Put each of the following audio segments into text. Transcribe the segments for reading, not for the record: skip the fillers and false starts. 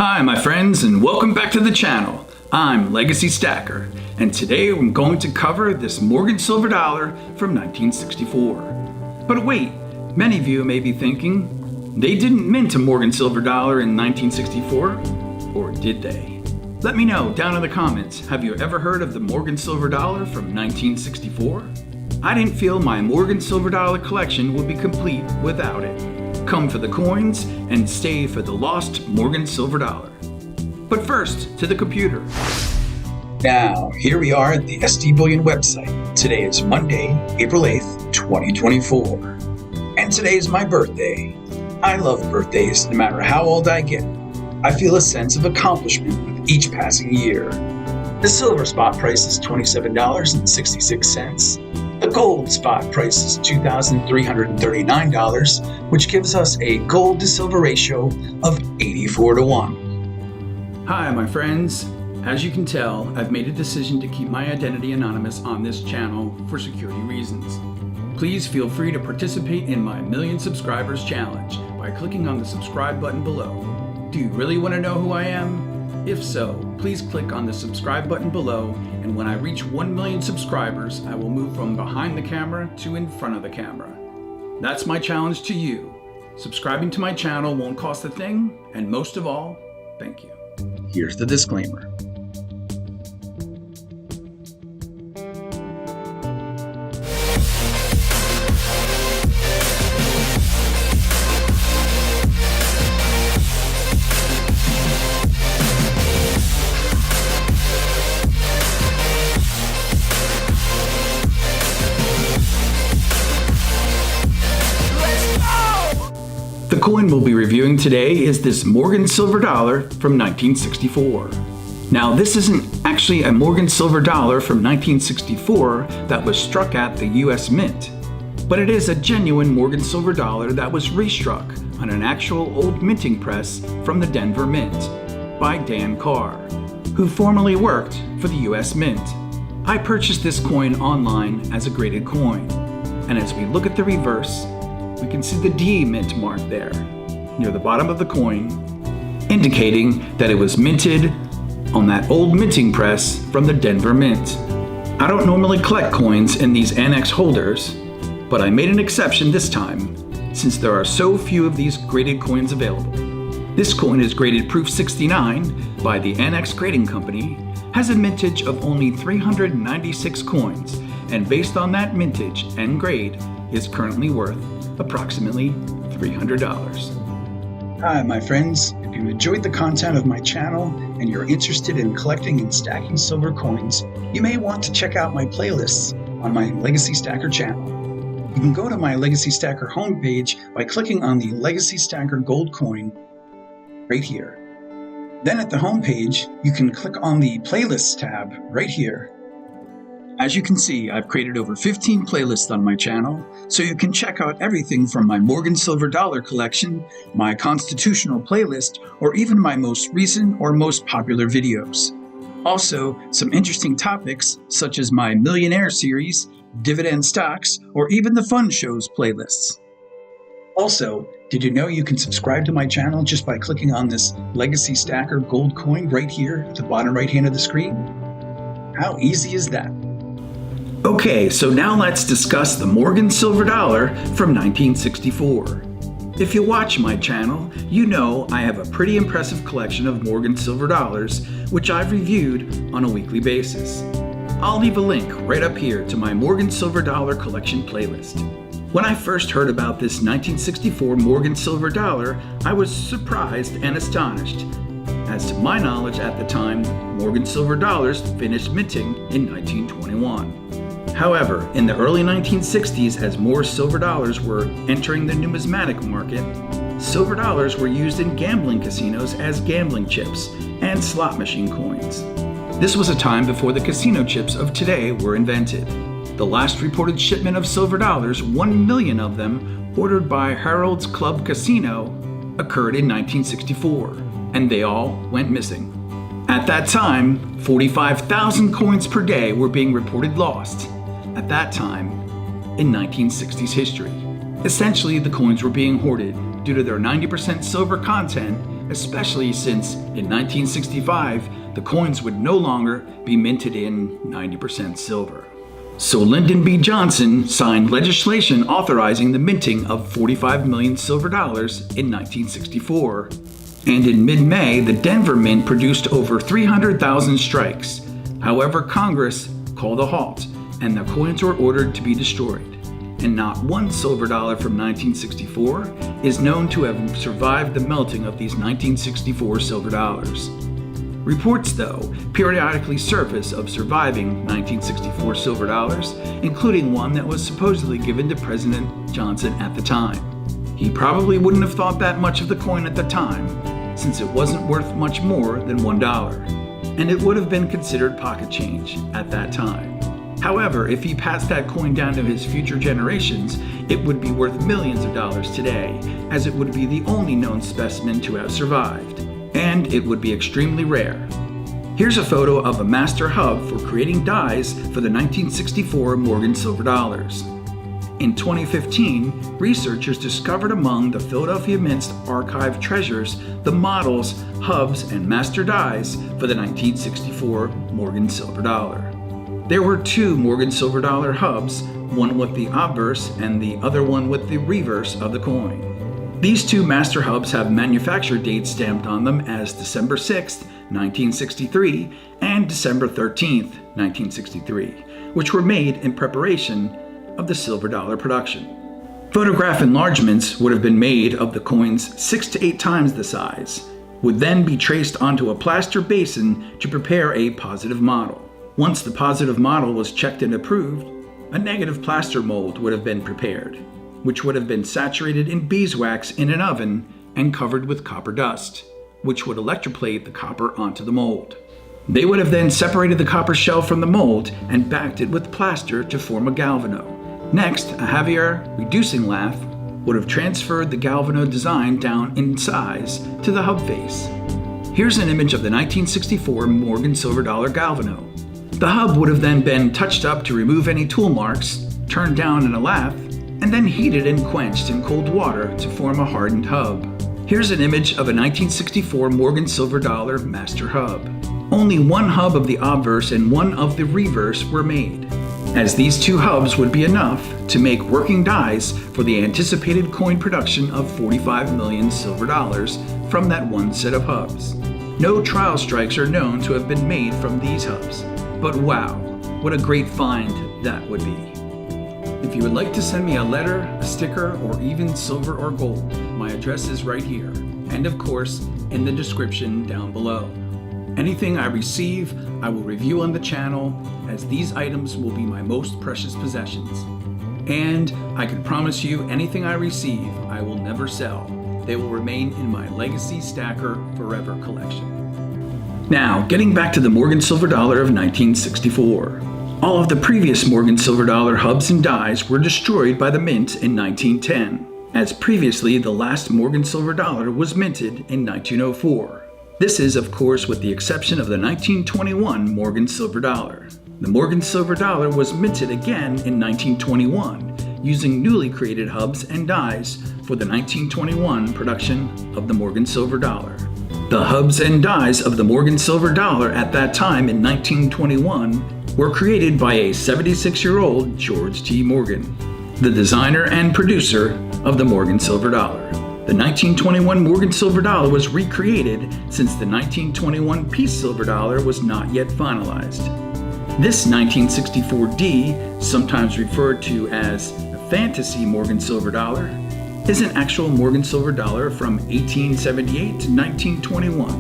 Hi my friends, and welcome back to the channel. I'm Legacy Stacker, and today I'm going to cover this Morgan silver dollar from 1964. But wait, many of you may be thinking, they didn't mint a Morgan silver dollar in 1964, or did they? Let me know down in the comments, have you ever heard of the Morgan silver dollar from 1964? I didn't feel my Morgan silver dollar collection would be complete without it. Come for the coins and stay for the lost Morgan silver dollar. But first, to the computer. Now, here we are at the SD Bullion website. Today is Monday, April 8th, 2024. And today is my birthday. I love birthdays, no matter how old I get. I feel a sense of accomplishment with each passing year. The silver spot price is $27.66. The gold spot price is $2,339, which gives us a gold to silver ratio of 84-1. Hi my friends. As you can tell, I've made a decision to keep my identity anonymous on this channel for security reasons. Please feel free to participate in my Million Subscribers Challenge by clicking on the subscribe button below. Do you really want to know who I am? If so, please click on the subscribe button below, and when I reach 1 million subscribers, I will move from behind the camera to in front of the camera. That's my challenge to you. Subscribing to my channel won't cost a thing, and most of all, thank you. Here's the disclaimer. The coin we'll be reviewing today is this Morgan silver dollar from 1964. Now, this isn't actually a Morgan silver dollar from 1964 that was struck at the US Mint, but it is a genuine Morgan silver dollar that was restruck on an actual old minting press from the Denver Mint by Dan Carr, who formerly worked for the US Mint. I purchased this coin online as a graded coin, and as we look at the reverse, we can see the D mint mark there, near the bottom of the coin, indicating that it was minted on that old minting press from the Denver Mint. I don't normally collect coins in these annex holders, but I made an exception this time, since there are so few of these graded coins available. This coin is graded Proof 69 by the Annex Grading Company, has a mintage of only 396 coins, and based on that mintage and grade, is currently worth approximately $300. Hi my friends, if you enjoyed the content of my channel and you're interested in collecting and stacking silver coins, you may want to check out my playlists on my Legacy Stacker channel. You can go to my Legacy Stacker homepage by clicking on the Legacy Stacker gold coin right here. Then at the homepage, you can click on the Playlists tab right here. As you can see, I've created over 15 playlists on my channel, so you can check out everything from my Morgan silver dollar collection, my constitutional playlist, or even my most recent or most popular videos. Also, some interesting topics such as my Millionaire series, dividend stocks, or even the fun shows playlists. Also, did you know you can subscribe to my channel just by clicking on this Legacy Stacker gold coin right here at the bottom right hand of the screen? How easy is that? Okay, so now let's discuss the Morgan silver dollar from 1964. If you watch my channel, you know I have a pretty impressive collection of Morgan silver dollars, which I've reviewed on a weekly basis. I'll leave a link right up here to my Morgan silver dollar collection playlist. When I first heard about this 1964 Morgan silver dollar, I was surprised and astonished. As to my knowledge at the time, Morgan silver dollars finished minting in 1921. However, in the early 1960s, as more silver dollars were entering the numismatic market, silver dollars were used in gambling casinos as gambling chips and slot machine coins. This was a time before the casino chips of today were invented. The last reported shipment of silver dollars, 1 million of them, ordered by Harold's Club Casino, occurred in 1964, and they all went missing. At that time, 45,000 coins per day were being reported lost. At that time, in 1960s history. Essentially, the coins were being hoarded due to their 90% silver content, especially since in 1965 the coins would no longer be minted in 90% silver. So Lyndon B. Johnson signed legislation authorizing the minting of 45 million silver dollars in 1964. And in mid-May, the Denver Mint produced over 300,000 strikes. However, Congress called a halt, and the coins were ordered to be destroyed. And not one silver dollar from 1964 is known to have survived the melting of these 1964 silver dollars. Reports, though, periodically surface of surviving 1964 silver dollars, including one that was supposedly given to President Johnson at the time. He probably wouldn't have thought that much of the coin at the time, since it wasn't worth much more than $1, and it would have been considered pocket change at that time. However, if he passed that coin down to his future generations, it would be worth millions of dollars today, as it would be the only known specimen to have survived. And it would be extremely rare. Here's a photo of a master hub for creating dies for the 1964 Morgan silver dollars. In 2015, researchers discovered among the Philadelphia Mint's archive treasures the models, hubs, and master dies for the 1964 Morgan silver dollar. There were two Morgan silver dollar hubs, one with the obverse and the other one with the reverse of the coin. These two master hubs have manufacture dates stamped on them as December 6, 1963 and December 13, 1963, which were made in preparation of the silver dollar production. Photograph enlargements would have been made of the coins 6 to 8 times the size, would then be traced onto a plaster basin to prepare a positive model. Once the positive model was checked and approved, a negative plaster mold would have been prepared, which would have been saturated in beeswax in an oven and covered with copper dust, which would electroplate the copper onto the mold. They would have then separated the copper shell from the mold and backed it with plaster to form a galvano. Next, a Javier reducing lathe would have transferred the galvano design down in size to the hub face. Here's an image of the 1964 Morgan silver dollar galvano. The hub would have then been touched up to remove any tool marks, turned down in a lathe, and then heated and quenched in cold water to form a hardened hub. Here's an image of a 1964 Morgan silver dollar master hub. Only one hub of the obverse and one of the reverse were made, as these two hubs would be enough to make working dies for the anticipated coin production of 45 million silver dollars from that one set of hubs. No trial strikes are known to have been made from these hubs, but wow, what a great find that would be. If you would like to send me a letter, a sticker, or even silver or gold, my address is right here, and of course, in the description down below. Anything I receive, I will review on the channel, as these items will be my most precious possessions. And I can promise you, anything I receive, I will never sell. They will remain in my Legacy Stacker Forever collection. Now, getting back to the Morgan silver dollar of 1964. All of the previous Morgan silver dollar hubs and dies were destroyed by the mint in 1910, as previously the last Morgan silver dollar was minted in 1904. This is, of course, with the exception of the 1921 Morgan silver dollar. The Morgan silver dollar was minted again in 1921, using newly created hubs and dies for the 1921 production of the Morgan silver dollar. The hubs and dies of the Morgan silver dollar at that time in 1921 were created by a 76-year-old George T. Morgan, the designer and producer of the Morgan silver dollar. The 1921 Morgan silver dollar was recreated since the 1921 piece silver dollar was not yet finalized. This 1964D, sometimes referred to as a fantasy Morgan silver dollar, is an actual Morgan silver dollar from 1878 to 1921,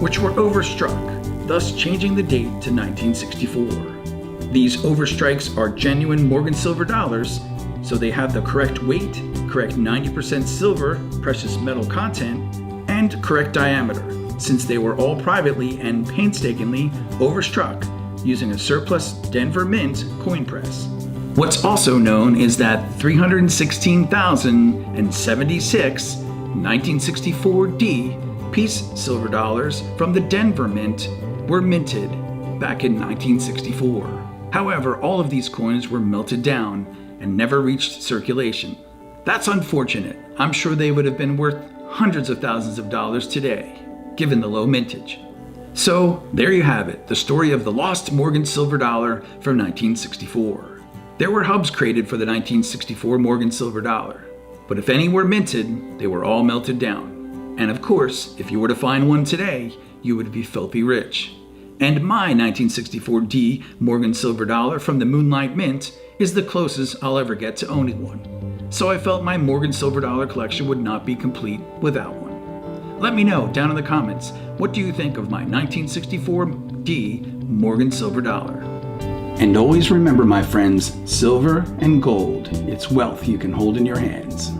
which were overstruck, thus changing the date to 1964. These overstrikes are genuine Morgan silver dollars, so they have the correct weight, correct 90% silver precious metal content, and correct diameter, since they were all privately and painstakingly overstruck using a surplus Denver Mint coin press. What's also known is that 316,076 1964D piece silver dollars from the Denver Mint were minted back in 1964. However, all of these coins were melted down and never reached circulation. That's unfortunate. I'm sure they would have been worth hundreds of thousands of dollars today. given the low mintage. So there you have it, the story of the lost Morgan silver dollar from 1964. There were hubs created for the 1964 Morgan silver dollar, but if any were minted, they were all melted down. And of course, if you were to find one today, you would be filthy rich. And my 1964 D Morgan silver dollar from the Moonlight Mint is the closest I'll ever get to owning one. So I felt my Morgan silver dollar collection would not be complete without one. Let me know down in the comments, what do you think of my 1964 D Morgan silver dollar? And always remember, my friends, silver and gold, it's wealth you can hold in your hands.